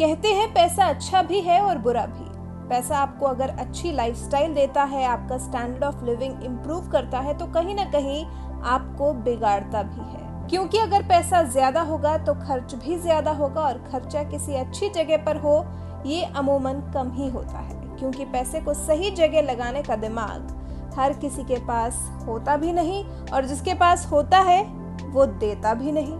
कहते हैं पैसा अच्छा भी है और बुरा भी। पैसा आपको अगर अच्छी लाइफस्टाइल देता है, आपका स्टैंडर्ड ऑफ लिविंग इम्प्रूव करता है, तो कहीं ना कहीं आपको बिगाड़ता भी है। क्योंकि अगर पैसा ज्यादा होगा तो खर्च भी ज्यादा होगा, और खर्चा किसी अच्छी जगह पर हो ये अमूमन कम ही होता है, क्योंकि पैसे को सही जगह लगाने का दिमाग हर किसी के पास होता भी नहीं, और जिसके पास होता है वो देता भी नहीं।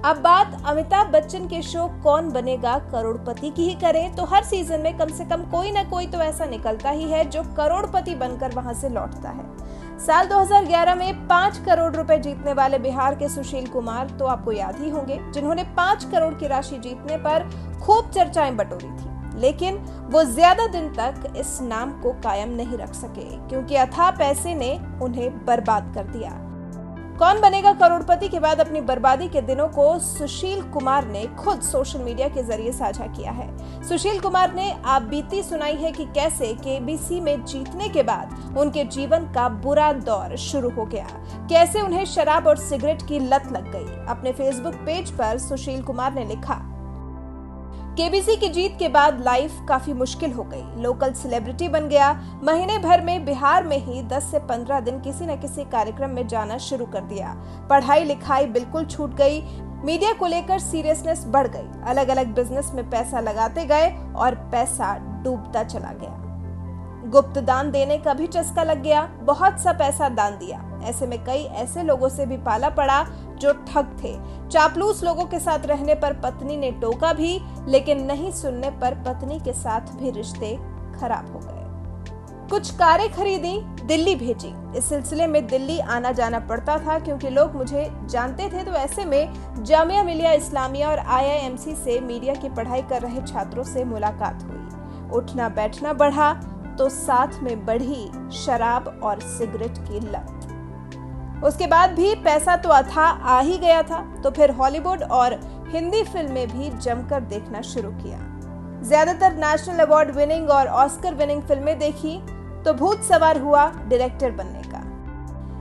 अब बात अमिताभ बच्चन के शो कौन बनेगा करोड़पति की ही करें तो हर सीजन में कम से कम कोई ना कोई तो ऐसा निकलता ही है जो करोड़पति बनकर वहां से लौटता है। साल 2011 में 5 करोड़ रुपए जीतने वाले बिहार के सुशील कुमार तो आपको याद ही होंगे, जिन्होंने 5 करोड़ की राशि जीतने पर खूब चर्चाएं बटोरी थी। लेकिन वो ज्यादा दिन तक इस नाम को कायम नहीं रख सके, क्योंकि अथाह पैसे ने उन्हें बर्बाद कर दिया। कौन बनेगा करोड़पति के बाद अपनी बर्बादी के दिनों को सुशील कुमार ने खुद सोशल मीडिया के जरिए साझा किया है। सुशील कुमार ने आप बीती सुनाई है कि कैसे केबीसी में जीतने के बाद उनके जीवन का बुरा दौर शुरू हो गया, कैसे उन्हें शराब और सिगरेट की लत लग गई। अपने फेसबुक पेज पर सुशील कुमार ने लिखा, केबीसी की जीत के बाद लाइफ काफी मुश्किल हो गई। लोकल सेलिब्रिटी बन गया। महीने भर में बिहार में ही 10 से 15 दिन किसी न किसी कार्यक्रम में जाना शुरू कर दिया। पढ़ाई लिखाई बिल्कुल छूट गई। मीडिया को लेकर सीरियसनेस बढ़ गई। अलग अलग बिजनेस में पैसा लगाते गए और पैसा डूबता चला गया। गुप्त दान देने का भी चस्का लग गया। बहुत सा पैसा दान दिया। ऐसे में कई ऐसे लोगों से भी पाला पड़ा जो ठग थे। चापलूस लोगों के साथ रहने पर पत्नी ने टोका भी, लेकिन नहीं सुनने पर पत्नी के साथ भी रिश्ते खराब हो गए। कुछ कारें खरीदी, दिल्ली भेजी। इस सिलसिले में दिल्ली आना जाना पड़ता था, क्योंकि लोग मुझे जानते थे। तो ऐसे में जामिया मिलिया इस्लामिया और IIMC से मीडिया की पढ़ाई कर रहे छात्रों से मुलाकात हुई। उठना बैठना बढ़ा तो साथ में बढ़ी शराब और सिगरेट की लत। उसके बाद भी पैसा तो अथाह आ ही गया था, तो फिर हॉलीवुड और हिंदी फिल्में भी जमकर देखना शुरू किया। ज्यादातर नेशनल अवार्ड विनिंग और ऑस्कर विनिंग फिल्में देखी, तो भूत सवार हुआ डायरेक्टर बनने का।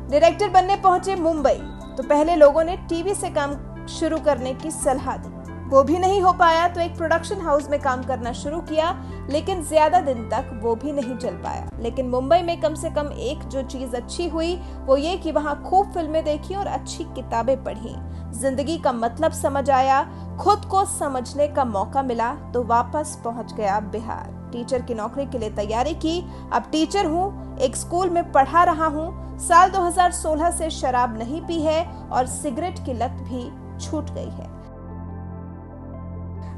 डायरेक्टर बनने पहुंचे मुंबई, तो पहले लोगों ने टीवी से काम शुरू करने की सलाह दी। वो भी नहीं हो पाया तो एक प्रोडक्शन हाउस में काम करना शुरू किया, लेकिन ज्यादा दिन तक वो भी नहीं चल पाया। लेकिन मुंबई में कम से कम एक जो चीज अच्छी हुई वो ये कि वहाँ खूब फिल्में देखी और अच्छी किताबें पढ़ी। जिंदगी का मतलब समझ आया, खुद को समझने का मौका मिला, तो वापस पहुंच गया बिहार। टीचर की नौकरी के लिए तैयारी की। अब टीचर हूँ, एक स्कूल में पढ़ा रहा हूँ। साल 2016 से शराब नहीं पी है और सिगरेट की लत भी छूट गई है।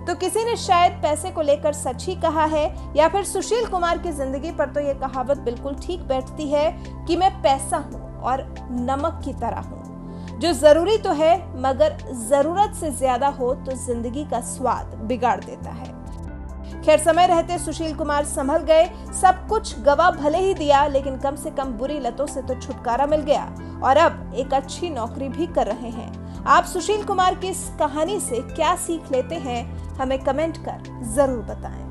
तो किसी ने शायद पैसे को लेकर सच ही कहा है, या फिर सुशील कुमार की जिंदगी पर तो ये कहावत बिल्कुल ठीक बैठती है कि मैं पैसा हूँ और नमक की तरह हूँ, जो जरूरी तो है मगर जरूरत से ज्यादा हो तो जिंदगी का स्वाद बिगाड़ देता है। खैर, समय रहते सुशील कुमार संभल गए। सब कुछ गवा भले ही दिया, लेकिन कम से कम बुरी लतों से तो छुटकारा मिल गया और अब एक अच्छी नौकरी भी कर रहे हैं। आप सुशील कुमार की इस कहानी से क्या सीख लेते हैं, हमें कमेंट कर जरूर बताएं।